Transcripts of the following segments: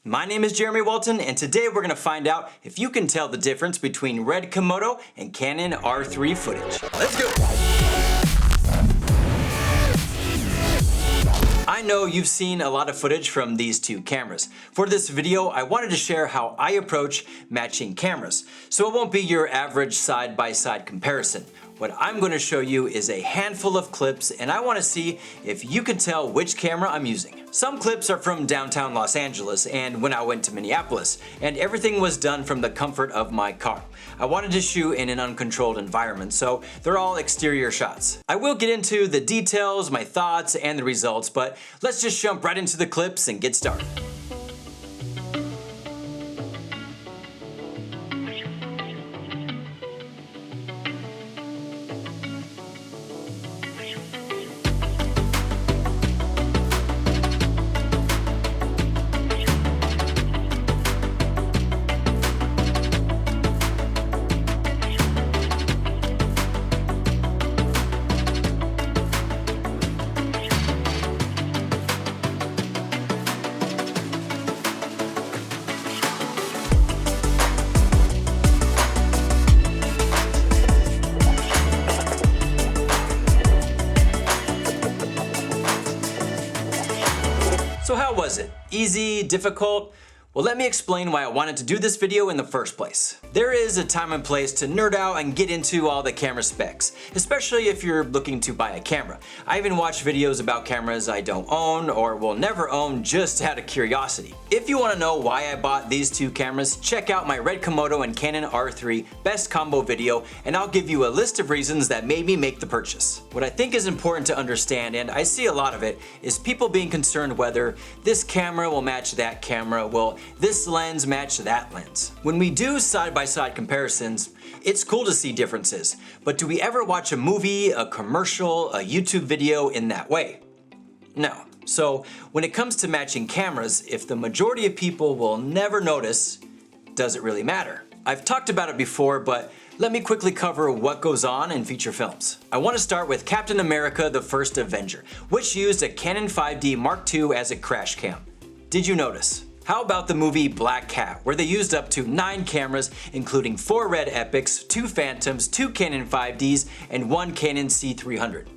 My name is Jeremy Walton, and today we're going to find out if you can tell the difference between RED Komodo and Canon R3 footage. Let's go! I know you've seen a lot of footage from these two cameras. For this video, I wanted to share how I approach matching cameras, so it won't be your average side-by-side comparison. What I'm going to show you is a handful of clips, and I want to see if you can tell which camera I'm using. Some clips are from downtown Los Angeles and when I went to Minneapolis, and everything was done from the comfort of my car. I wanted to shoot in an uncontrolled environment, so they're all exterior shots. I will get into the details, my thoughts, and the results, but let's just jump right into the clips and get started. So how was it? Easy? Difficult? Well, let me explain why I wanted to do this video in the first place. There is a time and place to nerd out and get into all the camera specs, especially if you're looking to buy a camera. I even watch videos about cameras I don't own or will never own just out of curiosity. If you want to know why I bought these two cameras, check out my RED Komodo and Canon R3 best combo video, and I'll give you a list of reasons that made me make the purchase. What I think is important to understand, and I see a lot of it, is people being concerned whether this camera will match that camera, will this lens match that lens. When we do side-by-side comparisons, it's cool to see differences, but do we ever watch a movie, a commercial, a YouTube video in that way? No. So when it comes to matching cameras, if the majority of people will never notice, does it really matter? I've talked about it before, but let me quickly cover what goes on in feature films. I want to start with Captain America: The First Avenger, which used a Canon 5D Mark II as a crash cam. Did you notice? How about the movie Black Cat, where they used up to 9 cameras, including 4 RED APEX, 2 Phantoms, 2 Canon 5Ds, and 1 Canon C300?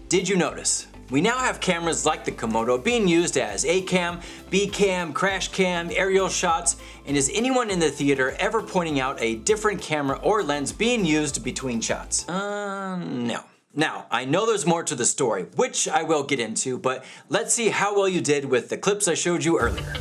Did you notice? We now have cameras like the Komodo being used as A-cam, B-cam, crash cam, aerial shots, and is anyone in the theater ever pointing out a different camera or lens being used between shots? No. Now, I know there's more to the story, which I will get into, but let's see how well you did with the clips I showed you earlier.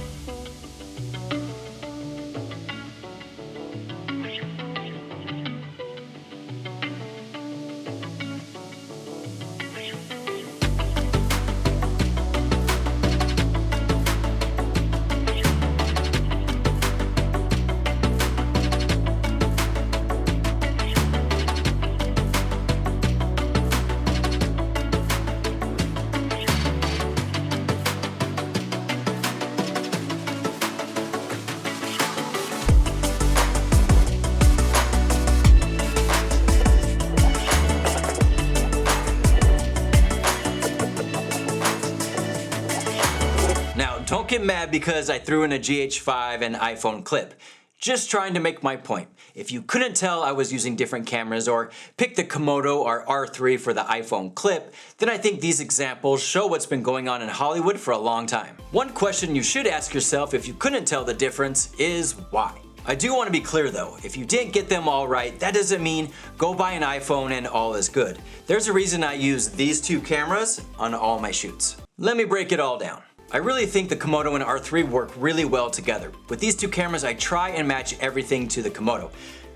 Now, don't get mad because I threw in a GH5 and iPhone clip. Just trying to make my point. If you couldn't tell I was using different cameras or picked the Komodo or R3 for the iPhone clip, then I think these examples show what's been going on in Hollywood for a long time. One question you should ask yourself if you couldn't tell the difference is why? I do want to be clear though, if you didn't get them all right, that doesn't mean go buy an iPhone and all is good. There's a reason I use these two cameras on all my shoots. Let me break it all down. I really think the Komodo and R3 work really well together. With these two cameras, I try and match everything to the Komodo.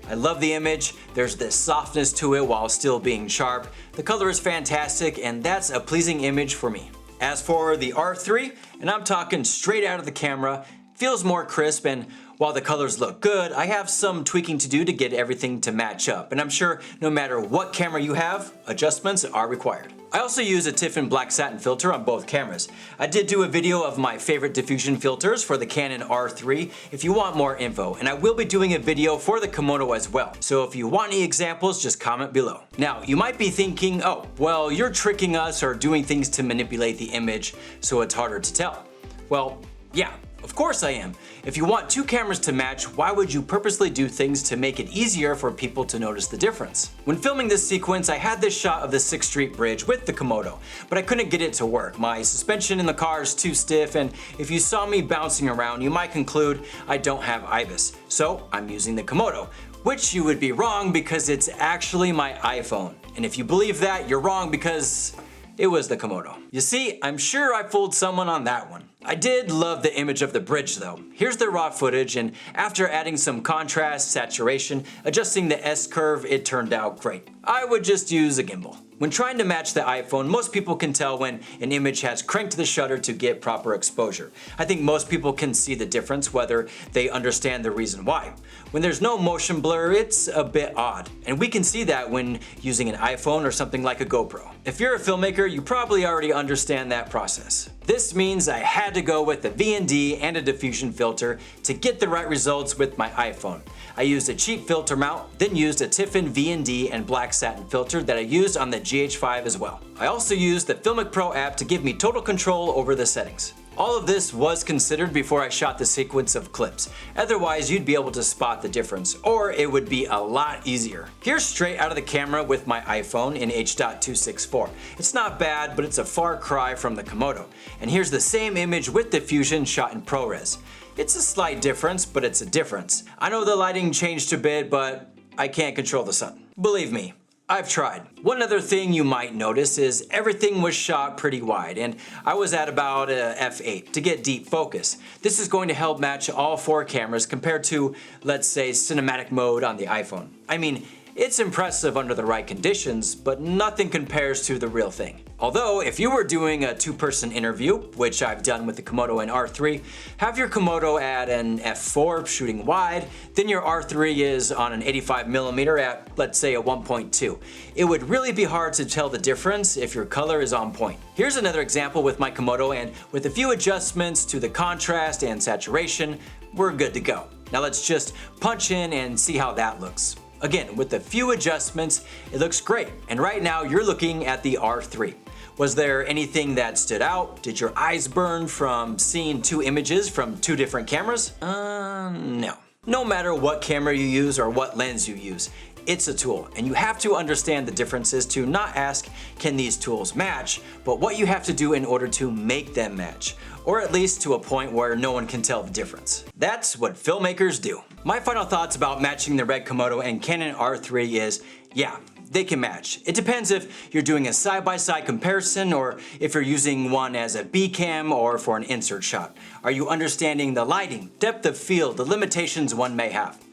I love the image, there's this softness to it while still being sharp, the color is fantastic, and that's a pleasing image for me. As for the R3, and I'm talking straight out of the camera, feels more crisp, and while the colors look good, I have some tweaking to do to get everything to match up, and I'm sure no matter what camera you have, adjustments are required. I also use a TIFFEN black satin filter on both cameras. I did do a video of my favorite diffusion filters for the Canon R3 if you want more info, and I will be doing a video for the Komodo as well. So if you want any examples, just comment below. Now, you might be thinking, oh, well, you're tricking us or doing things to manipulate the image so it's harder to tell. Well, yeah, Of course I am. If you want two cameras to match, why would you purposely do things to make it easier for people to notice the difference? When filming this sequence, I had this shot of the 6th Street Bridge with the Komodo, but I couldn't get it to work. My suspension in the car is too stiff, and if you saw me bouncing around, you might conclude I don't have IBIS. So I'm using the Komodo, which you would be wrong because it's actually my iPhone. And if you believe that, you're wrong because it was the Komodo. You see, I'm sure I fooled someone on that one. I did love the image of the bridge though. Here's the raw footage, and after adding some contrast, saturation, adjusting the S-curve, it turned out great. I would just use a gimbal. When trying to match the iPhone, most people can tell when an image has cranked the shutter to get proper exposure. I think most people can see the difference whether they understand the reason why. When there's no motion blur, it's a bit odd, and we can see that when using an iPhone or something like a GoPro. If you're a filmmaker, you probably already understand that process. This means I had to go with a VND and a diffusion filter to get the right results with my iPhone. I used a cheap filter mount, then used a TIFFEN VND and black satin filter that I used on the GH5 as well. I also used the Filmic Pro app to give me total control over the settings. All of this was considered before I shot the sequence of clips. Otherwise, you'd be able to spot the difference, or it would be a lot easier. Here's straight out of the camera with my iPhone in H.264. It's not bad, but it's a far cry from the Komodo. And here's the same image with diffusion shot in ProRes. It's a slight difference, but it's a difference. I know the lighting changed a bit, but I can't control the sun. Believe me, I've tried. One other thing you might notice is everything was shot pretty wide, and I was at about a f8 to get deep focus. This is going to help match all 4 cameras compared to, let's say, cinematic mode on the iPhone. I mean, it's impressive under the right conditions, but nothing compares to the real thing. Although, if you were doing a 2-person interview, which I've done with the Komodo and R3, have your Komodo at an f4 shooting wide, then your R3 is on an 85mm at, let's say, a 1.2. It would really be hard to tell the difference if your color is on point. Here's another example with my Komodo, and with a few adjustments to the contrast and saturation, we're good to go. Now let's just punch in and see how that looks. Again, with a few adjustments, it looks great. And right now you're looking at the R3. Was there anything that stood out? Did your eyes burn from seeing 2 images from 2 different cameras? No. No matter what camera you use or what lens you use, it's a tool, and you have to understand the differences to not ask, can these tools match, but what you have to do in order to make them match, or at least to a point where no one can tell the difference. That's what filmmakers do. My final thoughts about matching the RED Komodo and Canon R3 is, yeah, they can match. It depends if you're doing a side-by-side comparison or if you're using one as a B-cam or for an insert shot. Are you understanding the lighting, depth of field, the limitations one may have?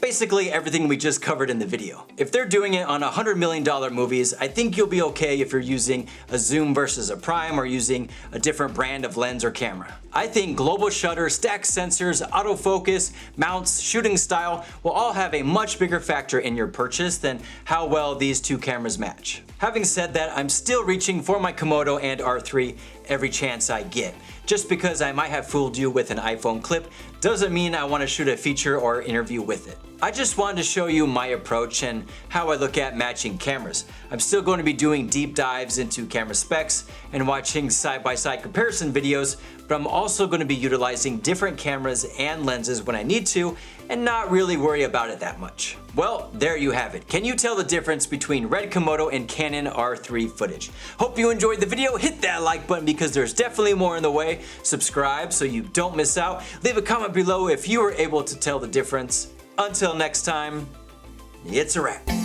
Basically everything we just covered in the video. If they're doing it on $100 million movies, I think you'll be okay if you're using a zoom versus a prime or using a different brand of lens or camera. I think global shutter, stacked sensors, autofocus, mounts, shooting style will all have a much bigger factor in your purchase than how well these 2 cameras match. Having said that, I'm still reaching for my Komodo and R3 every chance I get. Just because I might have fooled you with an iPhone clip doesn't mean I want to shoot a feature or interview with it. I just wanted to show you my approach and how I look at matching cameras. I'm still going to be doing deep dives into camera specs and watching side-by-side comparison videos, but I'm also going to be utilizing different cameras and lenses when I need to and not really worry about it that much. Well, there you have it. Can you tell the difference between RED Komodo and Canon R3 footage? Hope you enjoyed the video. Hit that like button because there's definitely more in the way. Subscribe so you don't miss out. Leave a comment below if you were able to tell the difference. Until next time, it's a wrap.